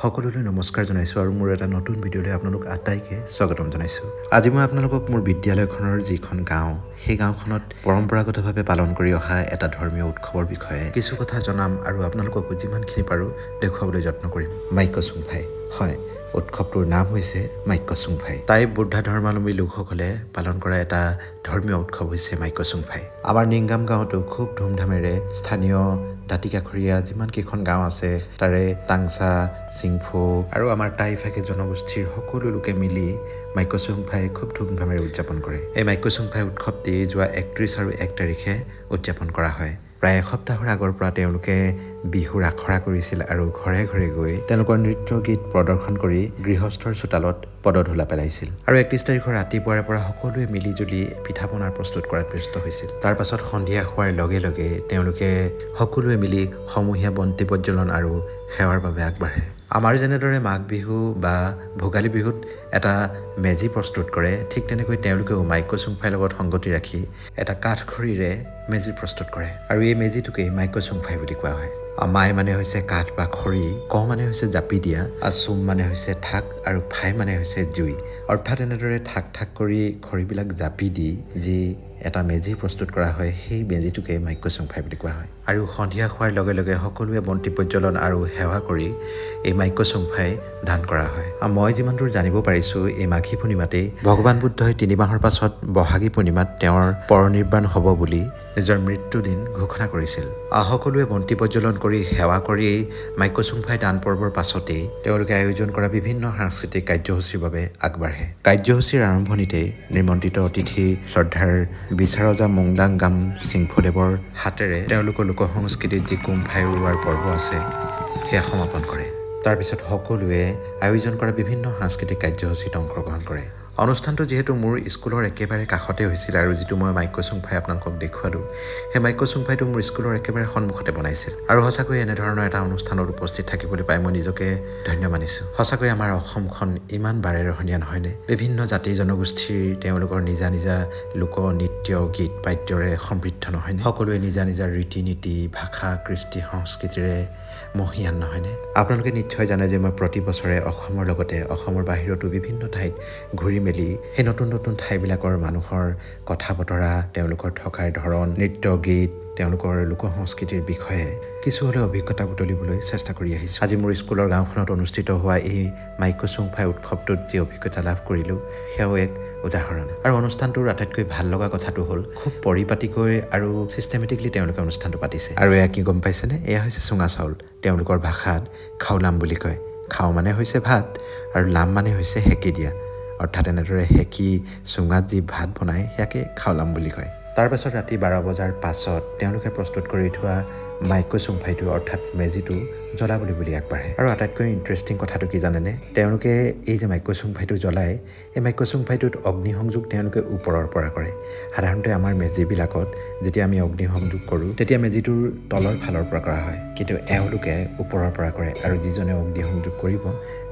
সকলোলৈ নমস্কাৰ জনাইছোঁ আৰু মোৰ এটা নতুন ভিডিঅ'লৈ আপোনালোক আটাইকে স্বাগতম জনাইছোঁ। আজি মই আপোনালোকক মোৰ বিদ্যালয়খনৰ যিখন গাঁও, সেই গাঁওখনত পৰম্পৰাগতভাৱে পালন কৰি অহা এটা ধৰ্মীয় উৎসৱৰ বিষয়ে কিছু কথা জনাম আৰু আপোনালোককো যিমানখিনি পাৰোঁ দেখুৱাবলৈ যত্ন কৰিম। মাইকচুংফাই, হয়, উৎসৱটোৰ নাম হৈছে মাইকচুংফাই। টাই বুদ্ধ ধৰ্মাৱলম্বী লোকসকলে পালন কৰা এটা ধৰ্মীয় উৎসৱ হৈছে মাইকচুংফাই। আমাৰ নিংগাম গাঁৱতো খুব ধুমধামেৰে স্থানীয় দাঁতিকাষৰীয়া যিমানকেইখন গাঁও আছে তাৰে টাংচা, চিংফু আৰু আমাৰ টাইফাকে জনগোষ্ঠীৰ সকলো লোকে মিলি মাইকচুংফাই খুব ধুমধামেৰে উদযাপন কৰে। এই মাইকচুংফাই উৎসৱটি যোৱা 31 আৰু 1 তাৰিখে উদযাপন কৰা হয়। প্ৰায় এসপ্তাহৰ আগৰ পৰা তেওঁলোকে বিহুৰ আখৰা কৰিছিল আৰু ঘৰে ঘৰে গৈ তেওঁলোকৰ নৃত্য গীত প্ৰদৰ্শন কৰি গৃহস্থৰ চোতালত পদধূলা পেলাইছিল। আৰু 31 তাৰিখৰ ৰাতিপুৱাৰে পৰা সকলোৱে মিলিজুলি পিঠা পনাৰ প্ৰস্তুত কৰাত ব্যস্ত হৈছিল। তাৰ পাছত সন্ধিয়া হোৱাৰ লগে লগে তেওঁলোকে সকলোৱে মিলি সমূহীয়া বন্তি প্ৰজ্বলন আৰু সেৱাৰ বাবে আগবাঢ়ে। আমাৰ যেনেদৰে মাঘ বিহু বা ভোগালী বিহুত এটা মেজি প্ৰস্তুত কৰে, ঠিক তেনেকৈ তেওঁলোকেও মাইকচুংফাইৰ লগত সংগতি ৰাখি এটা কাঠখৰিৰে মেজি প্ৰস্তুত কৰে আৰু এই মেজিটোকেই মাইকচুংফাই বুলি কোৱা হয়। মাই মানে হৈছে কাঠ বা খৰি, ক মানে হৈছে জাপি দিয়া, চুম মানে হৈছে ঠাক আৰু ফাই মানে হৈছে জুই। অৰ্থাৎ এনেদৰে ঠাক ঠাক কৰি খৰিবিলাক জাপি দি যি এটা মেজি প্ৰস্তুত কৰা হয়, সেই মেজিটোকে মাইকচুংফাই বুলি কোৱা হয়। আৰু সন্ধিয়া হোৱাৰ লগে লগে সকলোৱে বন্তি প্ৰজ্বলন আৰু সেৱা কৰি এই মাইকচুংফাই দান কৰা হয়। মই যিমান দূৰ জানিব পাৰিছোঁ, এই মাঘী পূৰ্ণিমাতেই ভগৱান বুদ্ধই 3 মাহৰ পাছত বহাগী পূৰ্ণিমাত তেওঁৰ পৰনিৰ্বাণ হ'ব বুলি নিজৰ মৃত্যুদিন ঘোষণা কৰিছিল। সকলোৱে বন্তি প্ৰজ্বলন কৰি সেৱা কৰি মাইকচুংফাই দান পৰ্বৰ পাছতেই তেওঁলোকে আয়োজন কৰা বিভিন্ন সাংস্কৃতিক কাৰ্যসূচীৰ বাবে আগবাঢ়ে। কাৰ্যসূচীৰ আৰম্ভণিতেই নিমন্ত্ৰিত অতিথি শ্ৰদ্ধাৰ বিচাৰজা মুংডাং গাম চিংফুদেৱৰ হাতেৰে তেওঁলোকৰ লোক সংস্কৃতিত যি কুমফাই উৰুৱাৰ পৰ্ব আছে সেয়া সমাপন কৰে। তাৰপিছত সকলোৱে আয়োজন কৰা বিভিন্ন সাংস্কৃতিক কাৰ্যসূচীত অংশগ্ৰহণ কৰে। অনুষ্ঠানটো যিহেতু মোৰ স্কুলৰ একেবাৰে কাষতে হৈছিল আৰু যিটো মই মাইকচুংফাই আপোনালোকক দেখুৱালোঁ, সেই মাইকচুংফাইটো মোৰ স্কুলৰ একেবাৰে সন্মুখতে বনাইছিল। আৰু সঁচাকৈ এনেধৰণৰ এটা অনুষ্ঠানত উপস্থিত থাকিবলৈ পাই মই নিজকে ধন্য মানিছোঁ। সঁচাকৈ আমাৰ অসমখন ইমান বাৰেৰহণীয়া নহয়নে? বিভিন্ন জাতি জনগোষ্ঠীৰ তেওঁলোকৰ নিজা নিজা লোক নৃত্য গীত বাদ্যৰে সমৃদ্ধ নহয়নে? সকলোৱে নিজা নিজা ৰীতি নীতি, ভাষা, কৃষ্টি সংস্কৃতিৰে মহীয়ান নহয়নে? আপোনালোকে নিশ্চয় জানে যে মই প্ৰতি বছৰে অসমৰ লগতে অসমৰ বাহিৰতো বিভিন্ন ঠাইত ঘূৰি মেলি সেই নতুন নতুন ঠাইবিলাকৰ মানুহৰ কথা বতৰা, তেওঁলোকৰ থকাৰ ধৰণ, নৃত্য গীত, তেওঁলোকৰ লোক সংস্কৃতিৰ বিষয়ে কিছু হ'লেও অভিজ্ঞতা বুটলিবলৈ চেষ্টা কৰি আহিছোঁ। আজি মোৰ স্কুলৰ গাঁওখনত অনুষ্ঠিত হোৱা এই মাইকচুংফাই উৎসৱটোত যি অভিজ্ঞতা লাভ কৰিলোঁ, সেয়াও এক উদাহৰণ। আৰু অনুষ্ঠানটোৰ আটাইতকৈ ভাল লগা কথাটো হ'ল খুব পৰিপাটিকৈ আৰু ছিষ্টেমেটিকলি তেওঁলোকে অনুষ্ঠানটো পাতিছে। আৰু এয়া কি গম পাইছেনে? এয়া হৈছে চুঙা চাউল। তেওঁলোকৰ ভাষাত খাওলাম বুলি কয়। খাও মানে হৈছে ভাত আৰু লাম মানে হৈছে সেকি দিয়া। অৰ্থাৎ এনেদৰে সেকি চুঙাত যি ভাত বনায় সেয়াকে খাওলাম বুলি কয়। তাৰ পাছত ৰাতি 12 বজাৰ পাছত তেওঁলোকে প্ৰস্তুত কৰি থোৱা মাইকচুংফাইটো অৰ্থাৎ মেজিটো জ্বলাবলৈ বুলি আগবাঢ়ে। আৰু আটাইতকৈ ইণ্টাৰেষ্টিং কথাটো কি জানেনে? তেওঁলোকে এই যে মাইকচুংফাইটো জ্বলায়, এই মাইকচুংফাইটোত অগ্নিসংযোগ তেওঁলোকে ওপৰৰ পৰা কৰে। সাধাৰণতে আমাৰ মেজিবিলাকত যেতিয়া আমি অগ্নিসংযোগ কৰোঁ, তেতিয়া মেজিটোৰ তলৰ ফালৰ পৰা কৰা হয়, কিন্তু এওঁলোকে ওপৰৰ পৰা কৰে। আৰু যিজনে অগ্নিসংযোগ কৰিব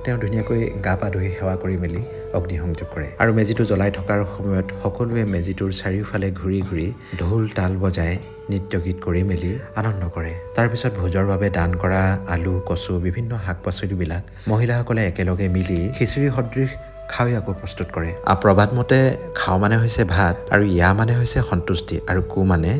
তেওঁ ধুনীয়াকৈ গা পা ধুই সেৱা কৰি মেলি অগ্নিসংযোগ কৰে। আৰু মেজিটো জ্বলাই থকাৰ সময়ত সকলোৱে মেজিটোৰ চাৰিওফালে ঘূৰি ঘূৰি ঢোল তাল বজাই নৃত্য গীত কৰি মেলি আনন্দ কৰে। তাৰপিছত ভোজৰ বাবে দান কৰা আলু, কচু, বিভিন্ন শাক পাচলিবিলাক মহিলাসকলে একেলগে মিলি খিচিৰি সদৃশ খাৱৈয়াকো প্ৰস্তুত কৰে। প্ৰবাদ মতে খাও মানে হৈছে ভাত আৰু ইয়া মানে হৈছে সন্তুষ্টি আৰু কু মানে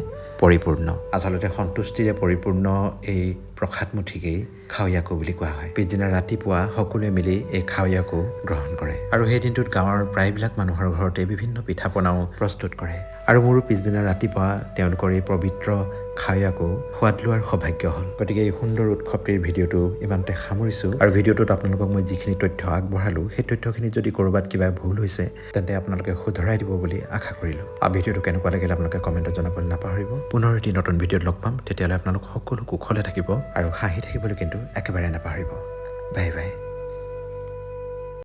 পৰিপূৰ্ণ। আচলতে সন্তুষ্টিৰে পৰিপূৰ্ণ এই প্ৰসাদমুঠিকেই খাৱৈয়াকো বুলি কোৱা হয়। পিছদিনা ৰাতিপুৱা সকলোৱে মিলি এই খাৱৈয়াকো গ্ৰহণ কৰে। আৰু সেই দিনটোত গাঁৱৰ প্ৰায়বিলাক মানুহৰ ঘৰতে বিভিন্ন পিঠা পনাও প্ৰস্তুত কৰে। আৰু মোৰো পিছদিনা ৰাতিপুৱা তেওঁলোকৰ এই পবিত্ৰ খাৱৈয়াকো সোৱাদ লোৱাৰ সৌভাগ্য হ'ল। গতিকে এই সুন্দৰ উৎসৱটিৰ ভিডিঅ'টো ইমানতে সামৰিছোঁ। আৰু ভিডিঅ'টোত আপোনালোকক মই যিখিনি তথ্য আগবঢ়ালোঁ, সেই তথ্যখিনি যদি ক'ৰবাত কিবা ভুল হৈছে তেন্তে আপোনালোকে শুধৰাই দিব বুলি আশা কৰিলোঁ। ভিডিঅ'টো কেনেকুৱা লাগিল আপোনালোকে কমেণ্টত জনাবলৈ নাপাহৰিব। পুনৰ এটি নতুন ভিডিঅ'ত লগ পাম। তেতিয়ালৈ আপোনালোক সকলো কুশলে থাকিব আৰু হাঁহি থাকিবলৈ কিন্তু একেবাৰে নাপাহৰিব। Bye bye.